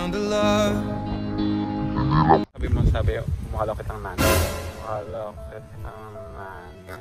found the love. Sabi, mukha kitang nanay. Mukha kitang nanay.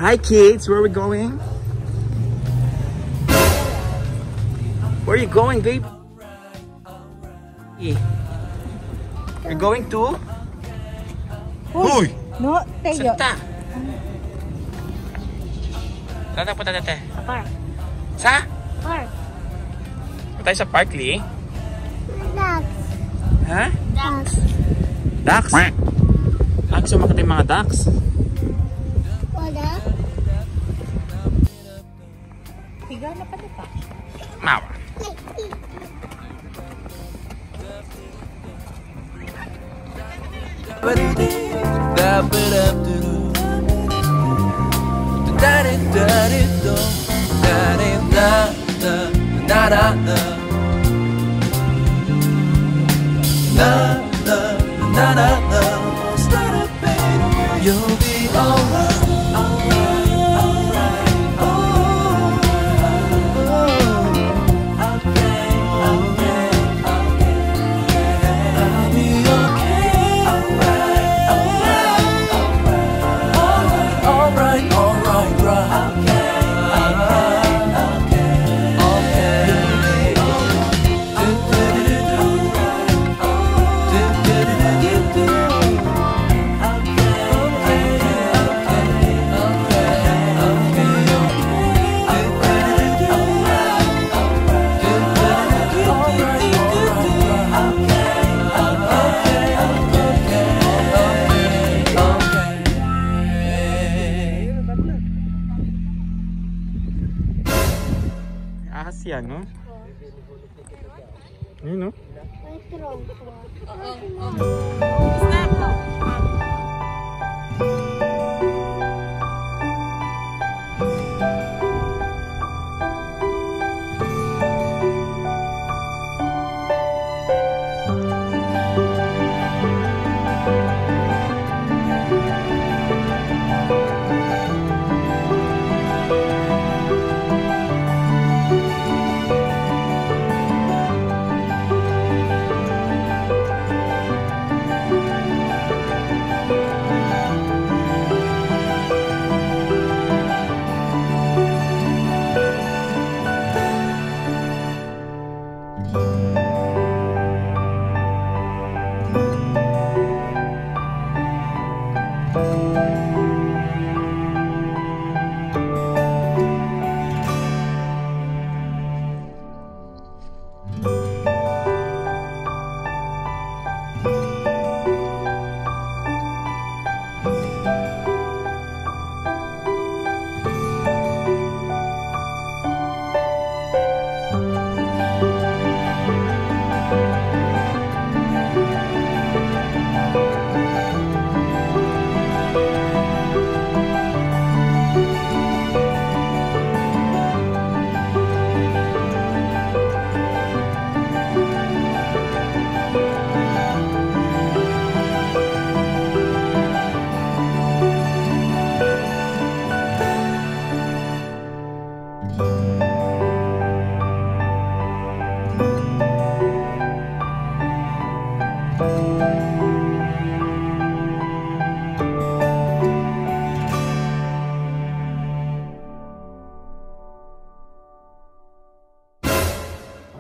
Hi kids, where are we going? Where are you going, babe? You're going to? Uy! No, Teo. Santa! Saan punta natin? Sa park. Sa? Park. Punta tayo sa park, Lee? Ducks. Ha? Ducks. Ducks? Ang sumakit yung mga ducks? Wala. Higa na pati pa. Mawa. You'll be alright. Ahas yan, no? Yun, no?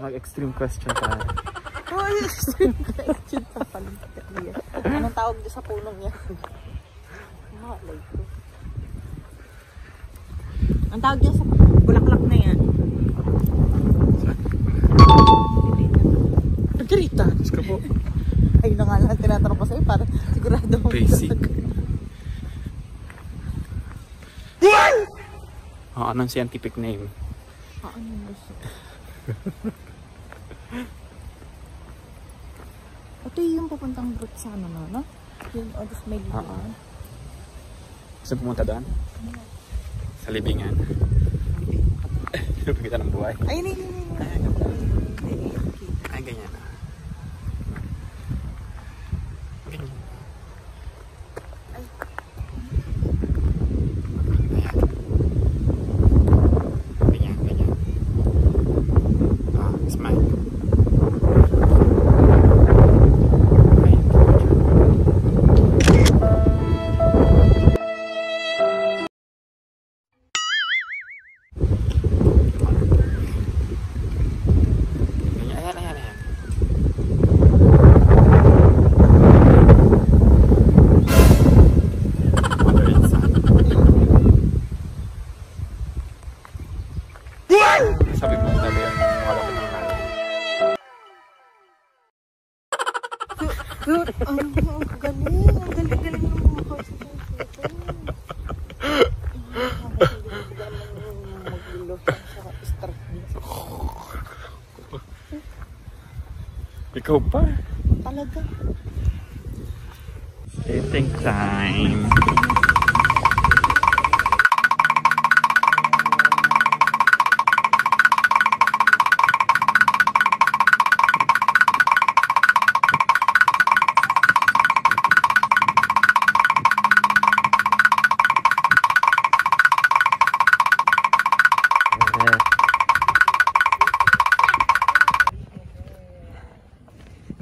Mag-extreme question tayo. Oh, extreme question pa pala. Anong tawag doon sa punong niya? Malay ko. Ang tawag niya sa bulaklak na yan. Margarita. Gusto po. Ayun na nga lang tinatanong ko sa'yo para sigurado mo. Basic. Oh, anong scientific name? Ano gusto? Ito yung papuntang route sa ano, no? Yung August may libingan. Gusto pumunta doon? Sa libingan. Pagkita ng buhay. Ay, hindi. Ay, ganyan. Ganyan. Ganyan. Smile. Sabi mo, wala ko ng namin. Ang galing ng mga horse na maglilo sa start dito. Ikaw pa? Talaga. Eating time.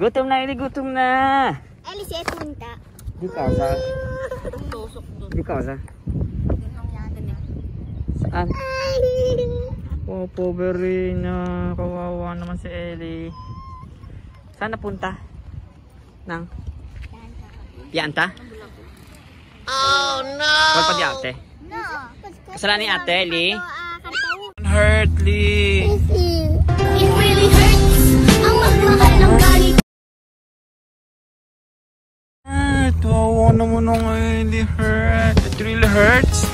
Gutom na, Eli, gutom na. Eli, siya punta. Di kausa. Tusok doon. Di kausa. Ganang yata na. Saan? Oh, pobre na. Kawawa naman si Eli. Saan napunta? Nang? Pianta? Oh no! Wala pa di ate? No. Kasala ni ate, Eli? Hurt, Li. It really hurts. Ang magmahal ng galit. Tawa naman ng Eli. Hurt. It really hurts.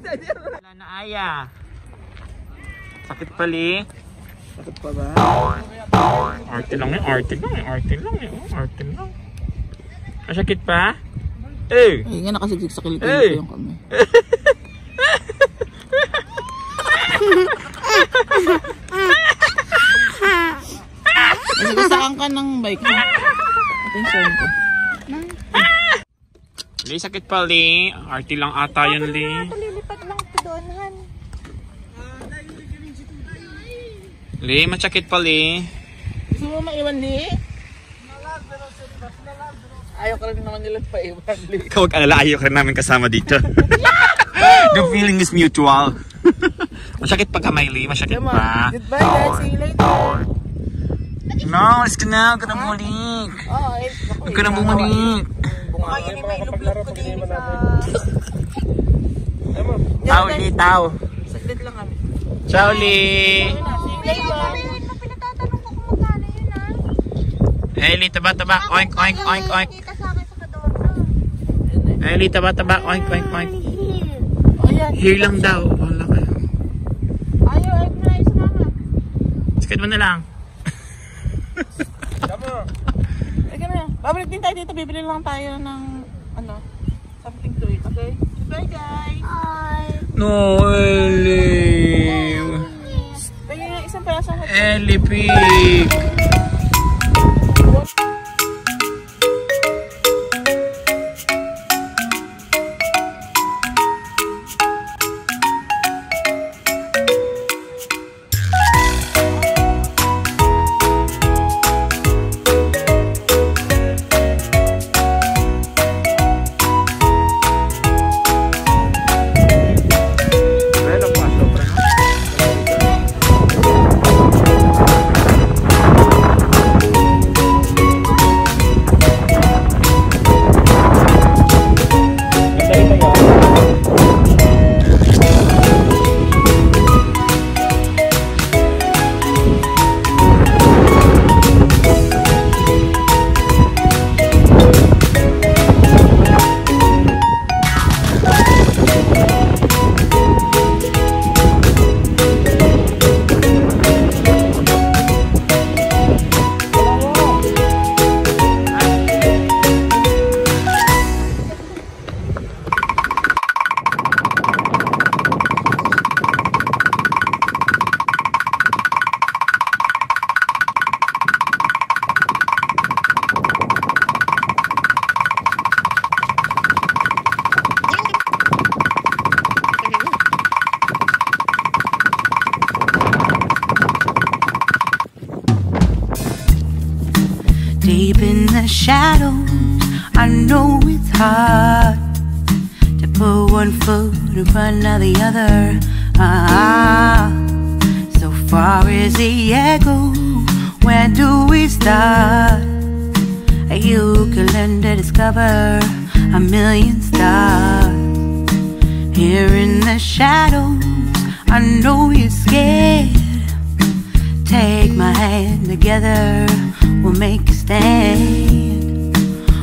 Wala na aya. Sakit pali. Sakit pa ba? Arte lang eh, arte lang eh, arte lang eh, arte lang. Masakit pa? Eh! Ay, nga nakasigig sa kilikili Hey! ko yung kami. Sige, saan ka ng bike? Attention ko. Li, sakit pa Li. Arte lang ata yun Li. Palilipat lang ito doon, Han. Li, masakit pa Li. Gusto mo maiwan, Li? Ayaw ka rin naman nila paiwan, Li. Ikaw wag-alala, ayaw ka rin namin kasama dito. The feeling is mutual. Masakit pa kamay Li, masakit pa. Goodbye guys, see you later. No, let's go now, gonna balik. Oh, Huwag ka nang bumalik. Baka yun yung may lublog ko din sa... Tao, Li, tao. Saglit lang kami. Ciao, Li. Pinatatanong ko kung magkano yun ah. Li, taba. Oink, oink, oink, oink. Kita sa akin sa kadorno. Li, taba. Oink, oink, oink. Oh, yan. Here lang daw. Wala kayo. Ayaw na isa mama. Sikat mo na lang. Babalik din tayo dito. Bibili lang tayo ng ano, something to eat. Okay? Bye guys. Hi. No, Eli. Pwede nga isang peraso. Eli Pig. Deep in the shadows, I know it's hard to put one foot in front of the other. So far as the echo, where do we start? You can learn to discover a million stars. Here in the shadows, I know you're scared. Take my hand, together we'll make a stand.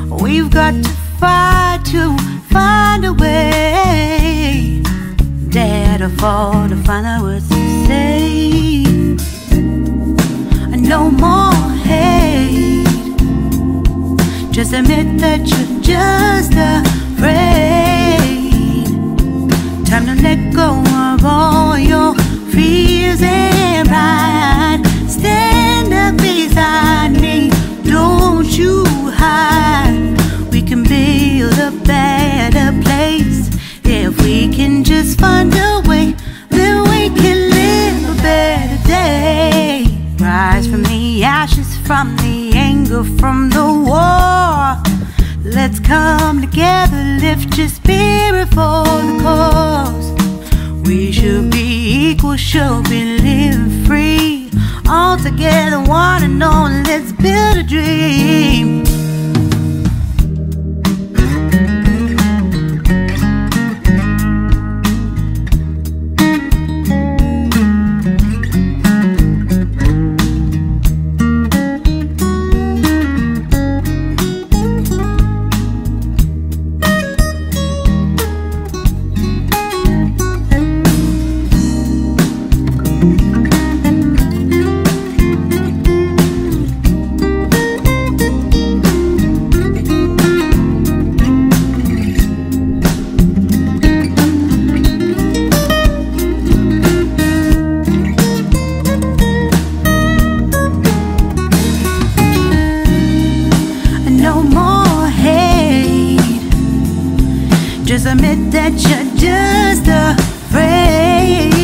We've got to fight to find a way. Dare to fall to find out what to say. No more hate. Just admit that you're just afraid. Time to let go of all your fears and pride. Stand up beside me, don't you hide. We can build a better place. If we can just find a way, then we can live a better day. Rise from the ashes, from the anger, from the war. Let's come together, lift your spirit for the cause. We should be equal, should be living free. All together, one and all, let's build a dream. Just admit that you're just afraid.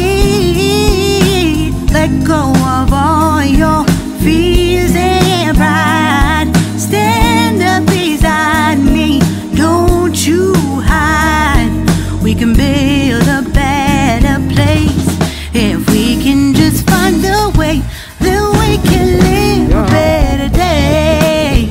Let go of all your fears and pride. Stand up beside me, don't you hide. We can build a better place. If we can just find a way, then we can live a better day.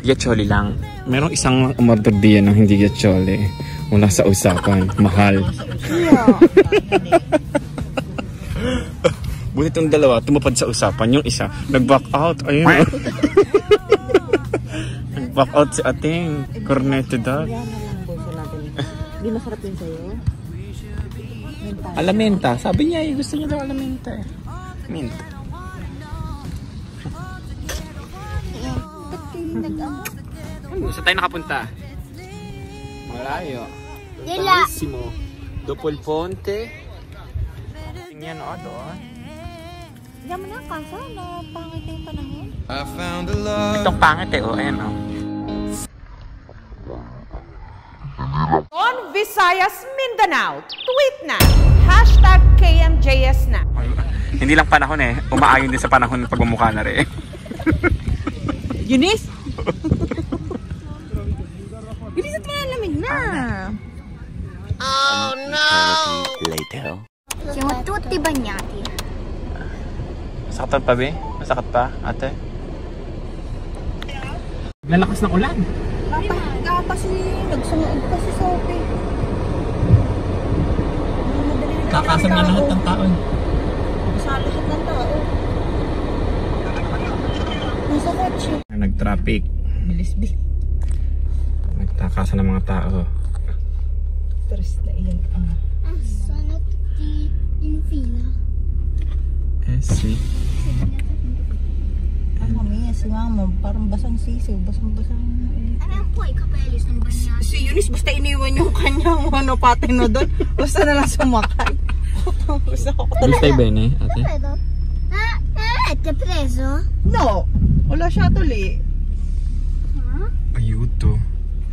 Giacholi lang. Merong isang umorder diyan ng hindi giacholi. Wala sa usapan. Mahal. Bulit yung dalawa, tumupad sa usapan. Yung isa, nag-back out. Ayun. Nag-back out si ating cornetto dog. Hindi masarap yun sa'yo? Alamenta. Sabi niya, gusto niya daw alamenta. Mint. Saan tayo nakapunta? Malayo. Bellissimo. Dopo il ponte. Tingnan o doon. Diyan mo na ang kasa na pangit yung panahon. Itong pangit eh. O, ayan o. On Visayas, Mindanao, tweet na, #KMJS na. Hindi lang panahon eh. Umaayon din sa panahon ng pagmumukha na rin. Eunice? Eunice at malamig na. Oh no! Later. Siamo tutti bagnati. Masakit pa, Be? Masakit pa, ate? Lalakas ng ulan. Nagsunod pa si Sophie. Kakasan na lahat ng tao. Sa lahat ng tao. Nasa kotse. Nag-traffic. Bilis. Nagtakasan ng mga tao. Tres na iyan. Sono tutti in fila. Eh, si. Mami, si mama, parang basang sisiw. Basang-basang. Ano po, i capelli sono bagnati. Si Eunice, basta iniwan yung kanyang patino doon. Basta na lang sumakay. Gusto Stai bene, ate? Vedo. Ti ha preso? No, wala siya tuloy. Ayuto.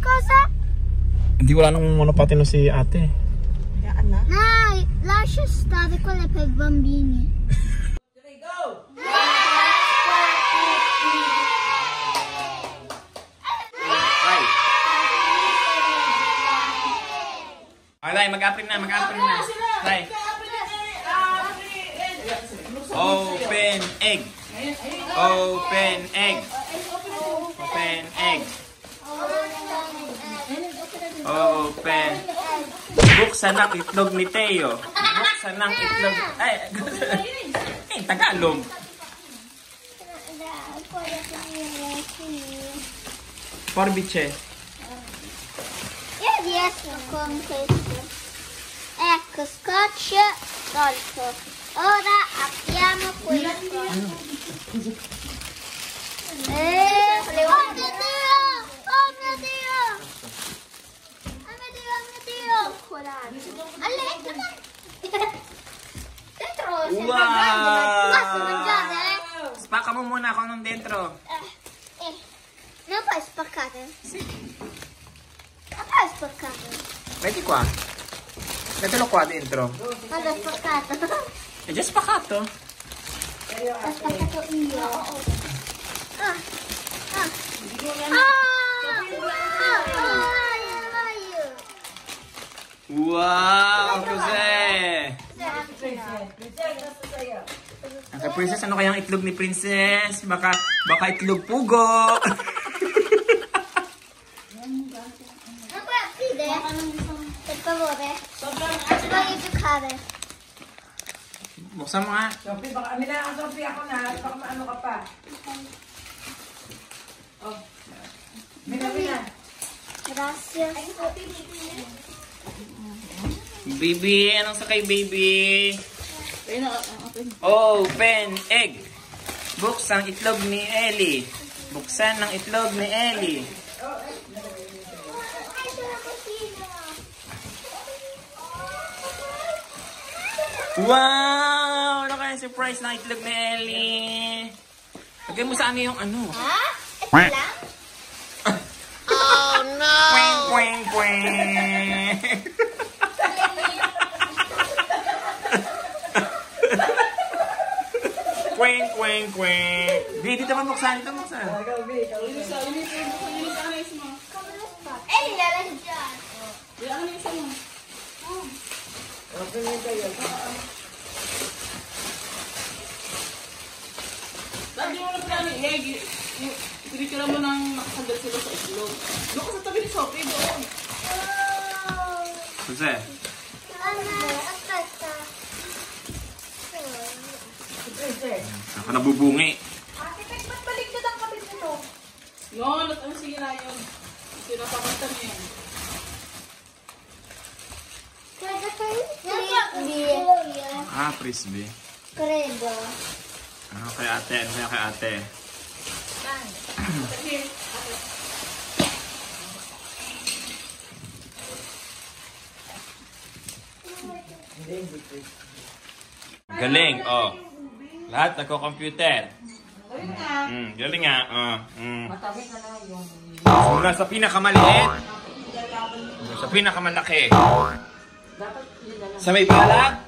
Cosa? Hindi wala nang monopatino si ate. Kayaan na. Dai, lascia stare, quella è per bambini. Alay, mag-aprin na. Alay. Open egg. Open egg. Open egg. Open. Buksan ang itlog ni Teo. Buksan ang itlog. Tagalog. Forbice. Io riesco con questo. Ecco, scotch tolto. Ora apriamo questo. Oh mio Dio! Oh mio Dio! Oh mio Dio, oh mio Dio! All'etto, dentro c'è il grande, ma posso mangiare? Spacca mo muna kung anong dentro. Non puoi spaccare? Sì. Non puoi spaccare? Metti qua. Mettilo qua dentro. Guarda, ho spaccato. È già spaccato? Ho spaccato io. Wow! Cos'è? Anche Princess, ano kayang itlog ni Princess? Baka itlog pugo. Non puoi aprire? Per favore? Voglio giocare. Buksan mo nga. Sophie, baka amin na. Sophie, ako na. Baka maano ka pa. Oh. Mina. Grazie. Baby, anong sakay, baby? Open egg. Buksan itlog ni Ellie. Buksan ng itlog ni Ellie. Wow! Ano kaya surprise ng itlog ni Ellie? Lagay mo sa ano yung ano? Ha? Ito lang? Oh no! Kweng, kweng, kweng! Kweng, kweng, kweng! Di, dito ba buksan? Dito buksan. Nilalagyan dyan. Lagi mo na plano, pinitira mo ng nakasandal sila Jose. Ako nabubungi. Ate, ba't balik ka ng kapit nito? Yun, at ang sira yun. Sinapakita niya yan. Frisbee. Credo. Ano kay ate? Ano kaya kay ate? Galing, oh. Lahat nagko-computer. Galing nga. Mula sa pinakamaliit, sa pinakamalaki. Sa may balat,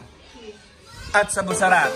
at sa busarat.